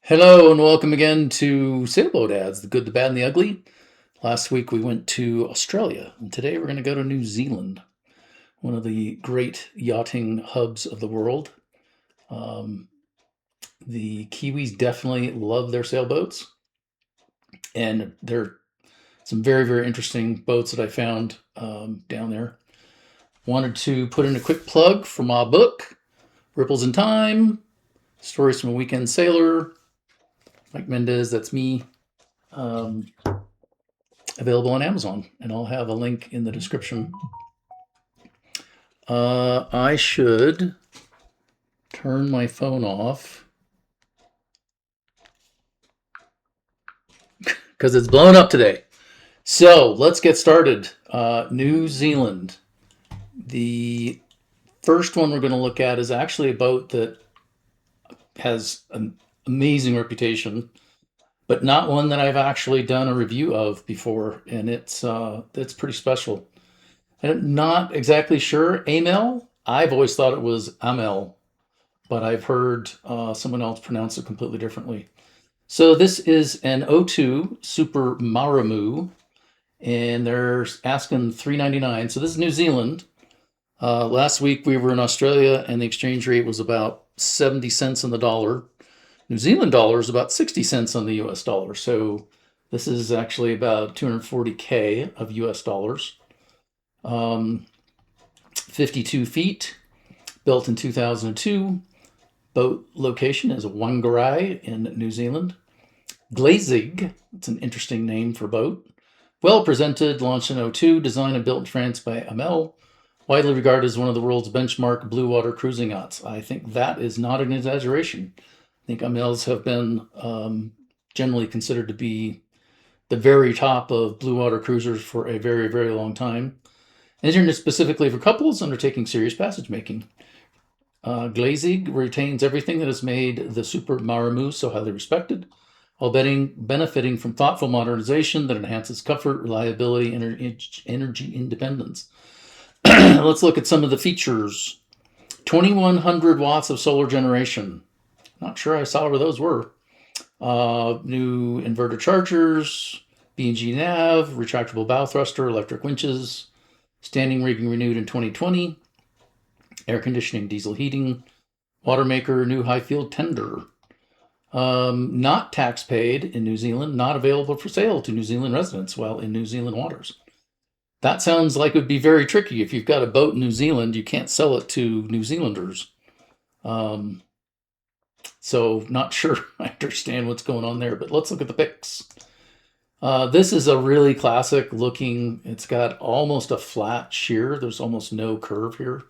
Hello and welcome again to Sailboat Ads, the good, the bad, and the ugly. Last week we went to Australia, and today we're going to go to New Zealand, one of the great yachting hubs of the world. Um, the Kiwis definitely love their sailboats, and there are some very, very interesting boats that I found down there. Wanted to put in a quick plug for my book, Ripples in Time, Stories from a Weekend Sailor. Mike Mendez, that's me. Um, Available on Amazon, and I'll have a link in the description. I should turn my phone off because it's blown up today. So let's get started. New Zealand. The first one we're going to look at is actually a boat that has an amazing reputation, but not one that I've actually done a review of before, and it's pretty special. I'm not exactly sure. Amel. I've always thought it was Amel, but I've heard someone else pronounce it completely differently. So this is an O2 Super Maramu, and they're asking $3.99. So this is New Zealand. Last week we were in Australia, and the exchange rate was about 70 cents on the dollar. New Zealand dollar is about 60 cents on the US dollar. So this is actually about 240K of US dollars. 52 feet, built in 2002. Boat location is Whangarei in New Zealand. Glazig, it's an interesting name for boat. Well presented, launched in '02, designed and built in France by Amel. Widely regarded as one of the world's benchmark blue water cruising yachts. I think that is not an exaggeration. I think Amels have been generally considered to be the very top of blue water cruisers for a very, very long time. Engineered specifically for couples undertaking serious passage making. Glazig retains everything that has made the Super Maramu so highly respected, while benefiting from thoughtful modernization that enhances comfort, reliability, and energy independence. Let's look at some of the features. 2,100 watts of solar generation. Not sure I saw where those were. New inverter chargers, B&G nav, retractable bow thruster, electric winches, standing rigging renewed in 2020, air conditioning, diesel heating, water maker, new high field tender. Not tax paid in New Zealand, not available for sale to New Zealand residents while in New Zealand waters. That sounds like it would be very tricky. If you've got a boat in New Zealand, you can't sell it to New Zealanders. So not sure I understand what's going on there, but let's look at the pics. This is a really classic looking, it's got almost a flat shear. There's almost no curve here.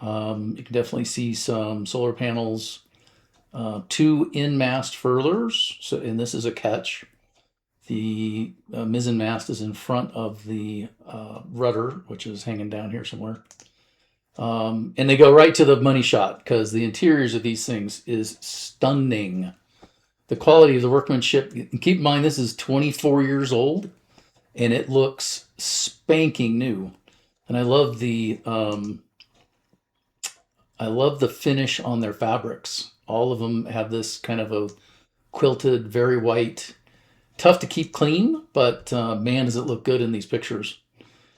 You can definitely see some solar panels, two in-mast furlers. So, and this is a ketch. The mizzen mast is in front of the rudder, which is hanging down here somewhere. And they go right to the money shot because the interiors of these things is stunning. The quality of the workmanship, keep in mind this is 24 years old and it looks spanking new. And I love the finish on their fabrics. All of them have this kind of a quilted, very white, tough to keep clean, but man, does it look good in these pictures.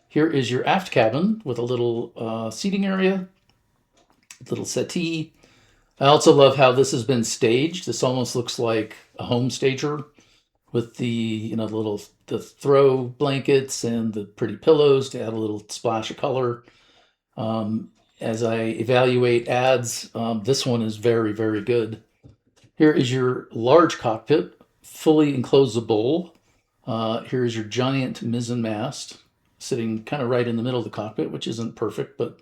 Here is your aft cabin with a little seating area, little settee. I also love how this has been staged. This almost looks like a home stager with the the throw blankets and the pretty pillows to add a little splash of color. As I evaluate ads, this one is very, very good. Here is your large cockpit, fully enclosable. Here is your giant mizzen mast, sitting kind of right in the middle of the cockpit, which isn't perfect, but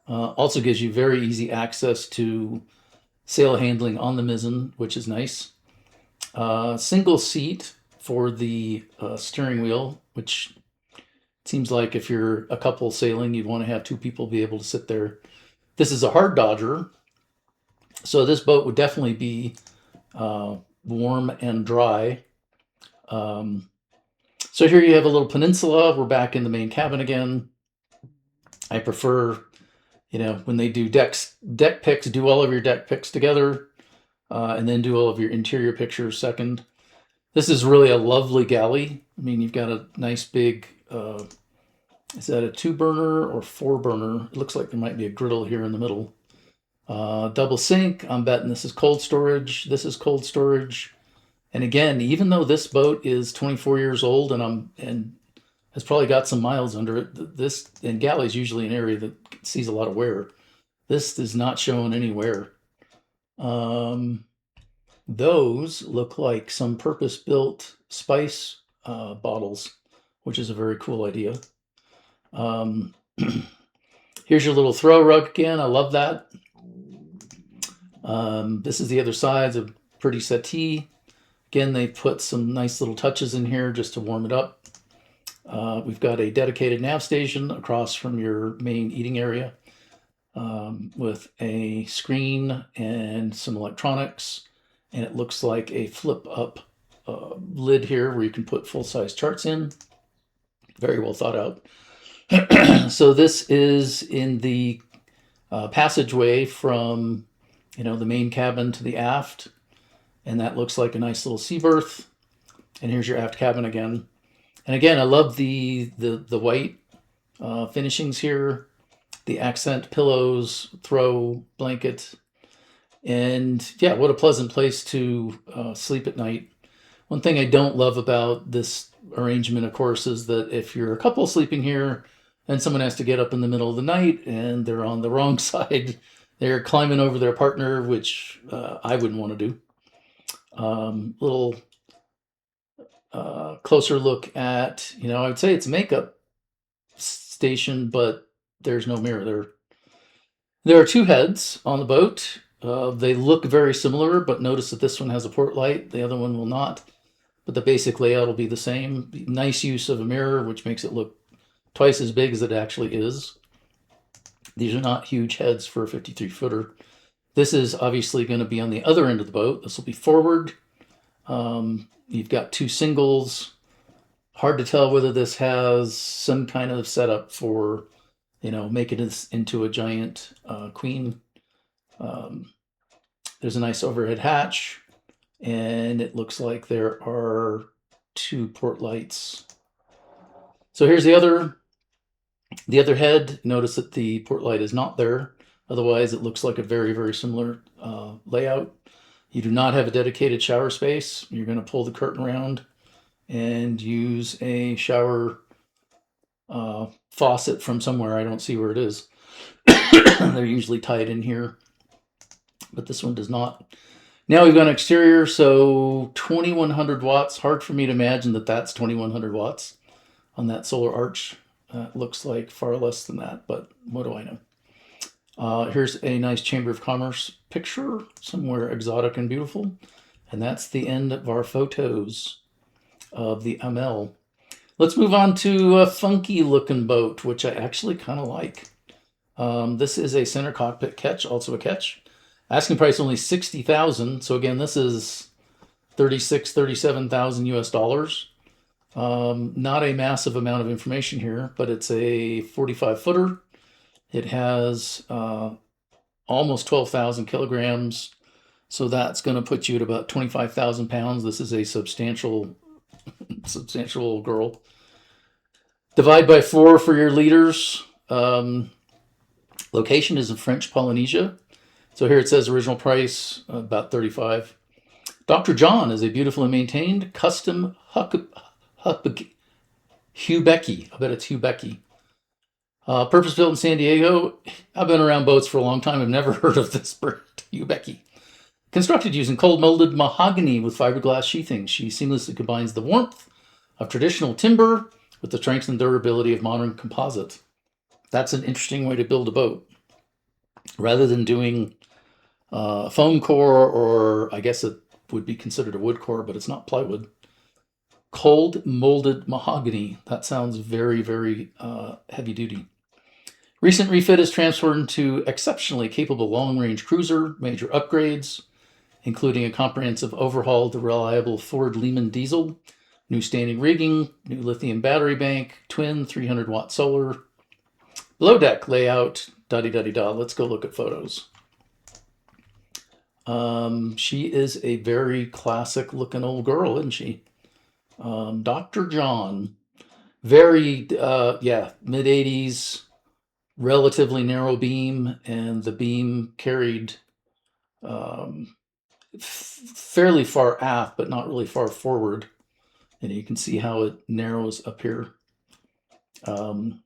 also gives you very easy access to sail handling on the mizzen, which is nice. Single seat for the steering wheel, which seems like if you're a couple sailing, you'd want to have two people be able to sit there. This is a hard dodger, so this boat would definitely be warm and dry. So here you have a little peninsula. We're back in the main cabin again. I prefer, when they do deck pics, do all of your deck pics together. and then do all of your interior pictures second. This is really a lovely galley. I mean, you've got a nice big, is that a 2-burner or 4-burner? It looks like there might be a griddle here in the middle. Double sink. I'm betting this is cold storage. This is cold storage. And again, even though this boat is 24 years old and has probably got some miles under it, this, and galley is usually an area that sees a lot of wear. This is not showing any wear. Those look like some purpose-built spice bottles, which is a very cool idea. Here's your little throw rug again. I love that. This is the other side. It's a pretty settee. Again, they put some nice little touches in here just to warm it up. We've got a dedicated nav station across from your main eating area with a screen and some electronics. And it looks like a flip-up lid here where you can put full-size charts in. Very well thought out. So this is in the passageway from, the main cabin to the aft. And that looks like a nice little sea berth. And here's your aft cabin again. And again, I love the white finishings here. The accent pillows, throw blanket. And yeah, what a pleasant place to sleep at night. One thing I don't love about this arrangement, of course, is that if you're a couple sleeping here and someone has to get up in the middle of the night and they're on the wrong side, they're climbing over their partner, which I wouldn't want to do. Little closer look at, I would say it's a makeup station, but there's no mirror. There are 2 heads on the boat. They look very similar, but notice that this one has a port light, the other one will not. But the basic layout will be the same. Nice use of a mirror, which makes it look twice as big as it actually is. These are not huge heads for a 53-footer. This is obviously going to be on the other end of the boat. This will be forward. You've got 2 singles. Hard to tell whether this has some kind of setup for, making this into a giant queen. There's a nice overhead hatch, and it looks like there are 2 port lights. So here's the other head. Notice that the port light is not there. Otherwise, it looks like a very, very similar layout. You do not have a dedicated shower space. You're going to pull the curtain around and use a shower faucet from somewhere. I don't see where it is. They're usually tied in here, but this one does not. Now we've got an exterior, so 2100 watts. Hard for me to imagine that that's 2100 watts on that solar arch. Looks like far less than that, but what do I know? Here's a nice Chamber of Commerce picture, somewhere exotic and beautiful. And that's the end of our photos of the Amel. Let's move on to a funky looking boat, which I actually kind of like. This is a center cockpit ketch, also a ketch. Asking price only $60,000. So again, this is 37,000 US dollars. Not a massive amount of information here, but it's a 45-footer. It has almost 12,000 kilograms. So that's going to put you at about 25,000 pounds. This is a substantial girl. Divide by 4 for your liters. Location is in French Polynesia. So here it says original price, about $35. Dr. John is a beautifully maintained custom Hubecky. I bet it's Hubecky. Purpose built in San Diego. I've been around boats for a long time. I've never heard of this brand, Hubecky. Constructed using cold molded mahogany with fiberglass sheathing. She seamlessly combines the warmth of traditional timber with the strength and durability of modern composite. That's an interesting way to build a boat. Rather than doing foam core, or I guess it would be considered a wood core, but it's not plywood. Cold molded mahogany. That sounds very, very heavy duty. Recent refit is transferred into exceptionally capable long-range cruiser. Major upgrades, including a comprehensive overhaul of the reliable Ford Lehman diesel, new standing rigging, new lithium battery bank, twin 300-watt solar, below deck layout, da-di-da-di-da. Let's go look at photos. She is a very classic looking old girl, isn't she? Dr. John. Very, yeah, mid 80s, relatively narrow beam, and the beam carried um, fairly far aft, but not really far forward. And you can see how it narrows up here. Um,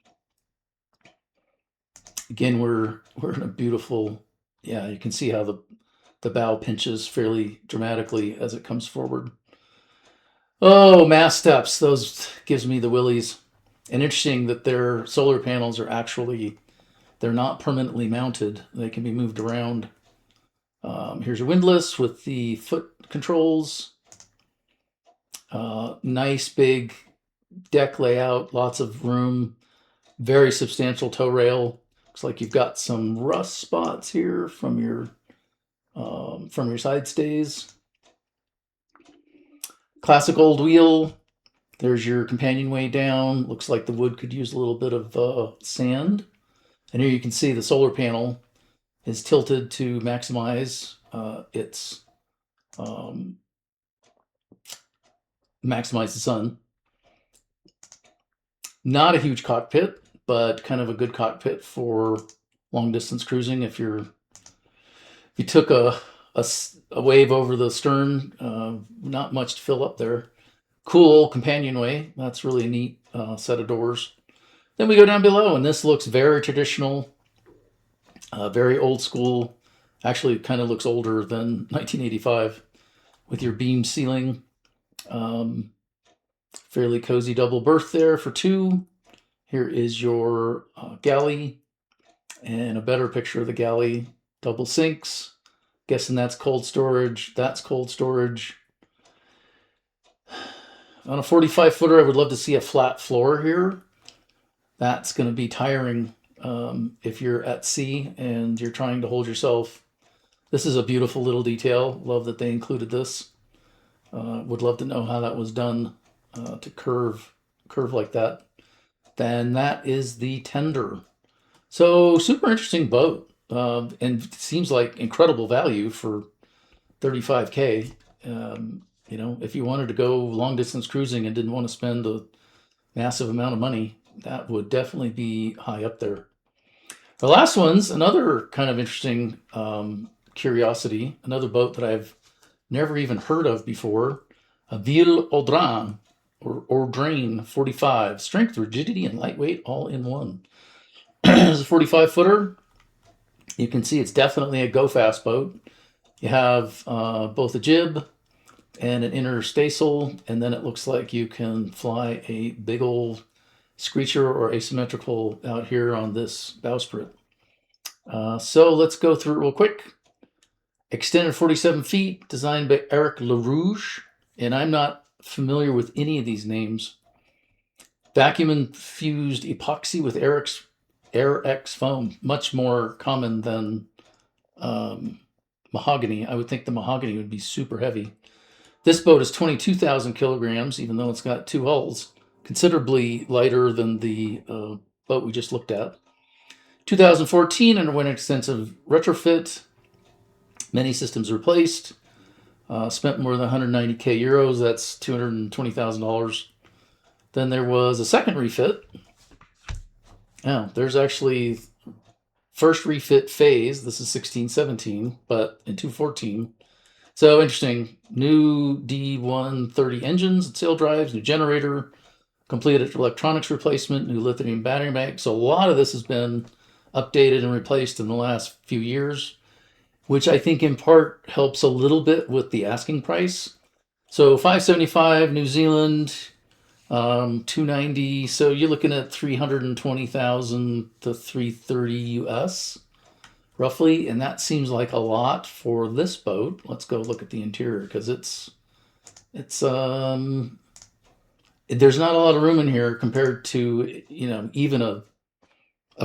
Again, we're in a beautiful, yeah, you can see how the bow pinches fairly dramatically as it comes forward. Oh, mast steps, those gives me the willies. And interesting that their solar panels are actually, they're not permanently mounted. They can be moved around. Here's your windlass with the foot controls. Nice big deck layout, lots of room, very substantial tow rail. Looks like you've got some rust spots here from your side stays. Classic old wheel. There's your companionway down. Looks like the wood could use a little bit of sand. And here you can see the solar panel is tilted to maximize its maximize the sun. Not a huge cockpit, but kind of a good cockpit for long distance cruising. If you took a wave over the stern, not much to fill up there. Cool companionway. That's really a neat set of doors. Then we go down below, and this looks very traditional, very old school. Actually, kind of looks older than 1985 with your beam ceiling. Fairly cozy double berth there for two. Here is your galley, and a better picture of the galley. Double sinks. Guessing that's cold storage. That's cold storage. On a 45 footer, I would love to see a flat floor here. That's going to be tiring if you're at sea and you're trying to hold yourself. This is a beautiful little detail. Love that they included this. Would love to know how that was done to curve like that. Then that is the tender. So super interesting boat, and seems like incredible value for 35K. You know, if you wanted to go long distance cruising and didn't want to spend a massive amount of money, that would definitely be high up there. The last one's another kind of interesting curiosity, another boat that I've never even heard of before, a Ville Aurdrain, or Aurdrain 45, strength, rigidity, and lightweight all in one. It's a 45 footer. You can see it's definitely a go fast boat. You have both a jib and an inner staysail, and then it looks like you can fly a big old screecher or asymmetrical out here on this bowsprit. So let's go through it real quick. Extended 47 feet, designed by Eric LaRouge, and I'm not familiar with any of these names. Vacuum infused epoxy with AirX foam, much more common than mahogany. I would think the mahogany would be super heavy. This boat is 22,000 kilograms, even though it's got two hulls, considerably lighter than the boat we just looked at. 2014 underwent extensive retrofit. Many systems replaced. Spent more than 190k euros. That's $220,000. Then there was a second refit. Oh, there's actually first refit phase. This is 16-17, but in 214. So interesting. New D130 engines and sail drives, new generator, completed electronics replacement, new lithium battery bank. So a lot of this has been updated and replaced in the last few years, which I think in part helps a little bit with the asking price. So 575 New Zealand, 290. So you're looking at 320,000 to 330 US roughly, and that seems like a lot for this boat. Let's go look at the interior because it's there's not a lot of room in here compared to, you know, even a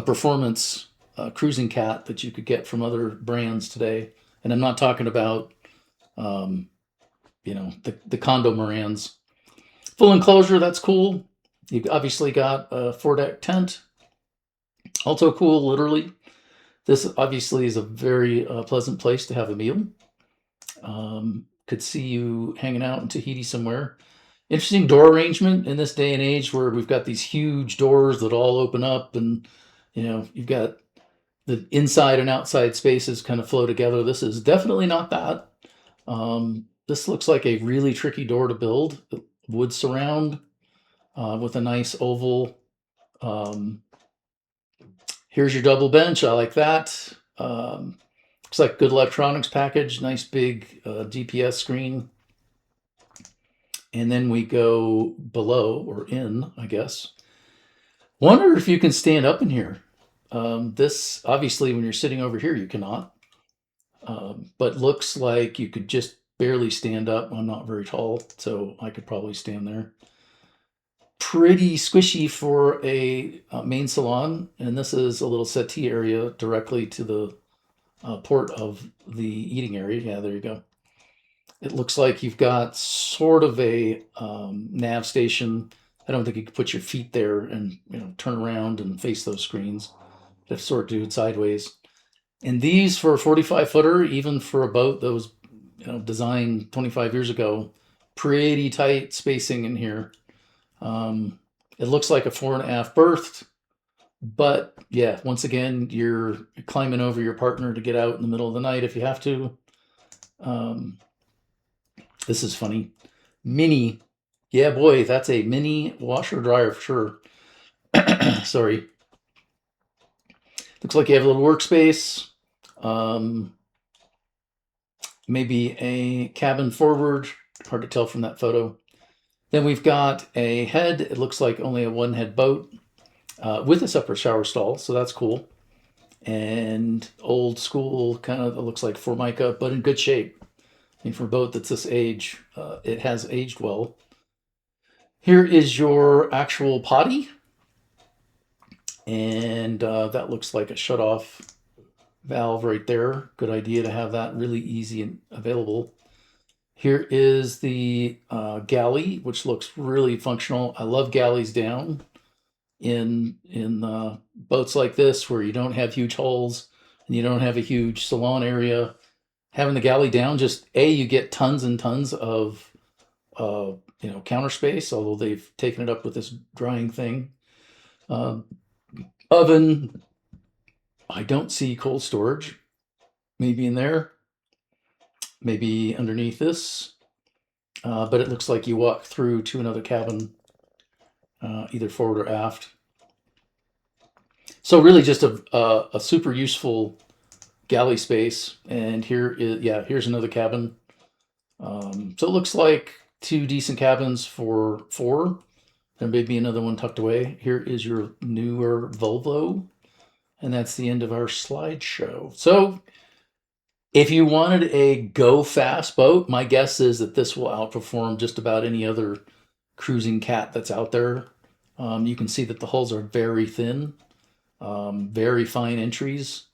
performance cruising cat that you could get from other brands today. And I'm not talking about you know, the condo Morans. Full enclosure, that's cool. You've obviously got a foredeck tent, also cool, literally. This obviously is a very pleasant place to have a meal. Could see you hanging out in Tahiti somewhere. Interesting door arrangement in this day and age where we've got these huge doors that all open up, and you've got the inside and outside spaces kind of flow together. This is definitely not that. This looks like a really tricky door to build. Wood surround with a nice oval. Here's your double bench. I like that. Looks like good electronics package. Nice big GPS screen. And then we go below, or in, I guess. Wonder if you can stand up in here. This, obviously, when you're sitting over here, you cannot. But looks like you could just barely stand up. I'm not very tall, so I could probably stand there. Pretty squishy for a main salon. And this is a little settee area directly to the port of the eating area. Yeah, there you go. It looks like you've got sort of a nav station. I don't think you could put your feet there and turn around and face those screens. You have to sort of do it sideways. And these, for a 45-footer, even for a boat that was designed 25 years ago, pretty tight spacing in here. It looks like a 4.5 berth, but yeah, once again, you're climbing over your partner to get out in the middle of the night if you have to. This is funny. Mini. Yeah, boy, that's a mini washer dryer for sure. Sorry. Looks like you have a little workspace. Maybe a cabin forward. Hard to tell from that photo. Then we've got a head. It looks like only a one-head boat with a separate shower stall, so that's cool. And old school, kind of, it looks like Formica, but in good shape. I mean, for a boat that's this age, it has aged well. Here is your actual potty. And that looks like a shut-off valve right there. Good idea to have that really easy and available. Here is the galley, which looks really functional. I love galleys down in boats like this where you don't have huge hulls and you don't have a huge salon area. Having the galley down, just you get tons and tons of counter space, although they've taken it up with this drying thing. Oven. I don't see cold storage. Maybe in there. Maybe underneath this. But it looks like you walk through to another cabin, either forward or aft. So really just a super useful galley space. And here's another cabin. So it looks like 2 decent cabins for 4. There may be another one tucked away. Here is your newer Volvo. And that's the end of our slideshow. So if you wanted a go-fast boat, my guess is that this will outperform just about any other cruising cat that's out there. You can see that the hulls are very thin, very fine entries.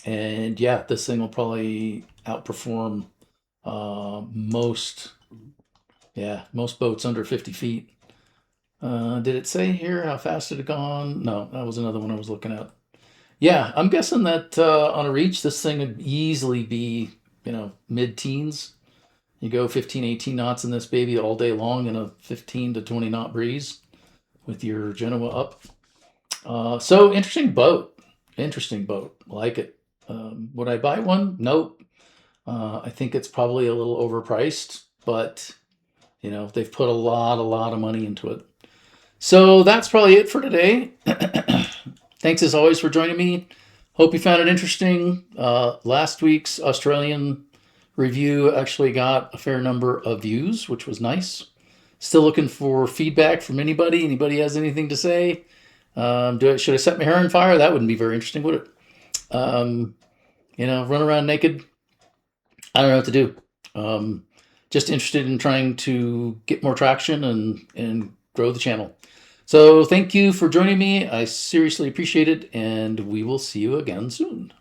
And yeah, this thing will probably outperform most boats under 50 feet. Did it say here how fast it had gone? No, that was another one I was looking at. Yeah, I'm guessing that on a reach, this thing would easily be, mid-teens. You go 15, 18 knots in this baby all day long in a 15 to 20 knot breeze with your Genoa up. So interesting boat. Like it. Would I buy one? Nope. I think it's probably a little overpriced, but they've put a lot of money into it. So that's probably it for today. Thanks as always for joining me. Hope you found it interesting. Last week's Australian review actually got a fair number of views, which was nice. Still looking for feedback from anybody. Anybody has anything to say? Should I set my hair on fire? That wouldn't be very interesting, would it? Run around naked. I don't know what to do. Just interested in trying to get more traction and grow the channel. So thank you for joining me. I seriously appreciate it, and we will see you again soon.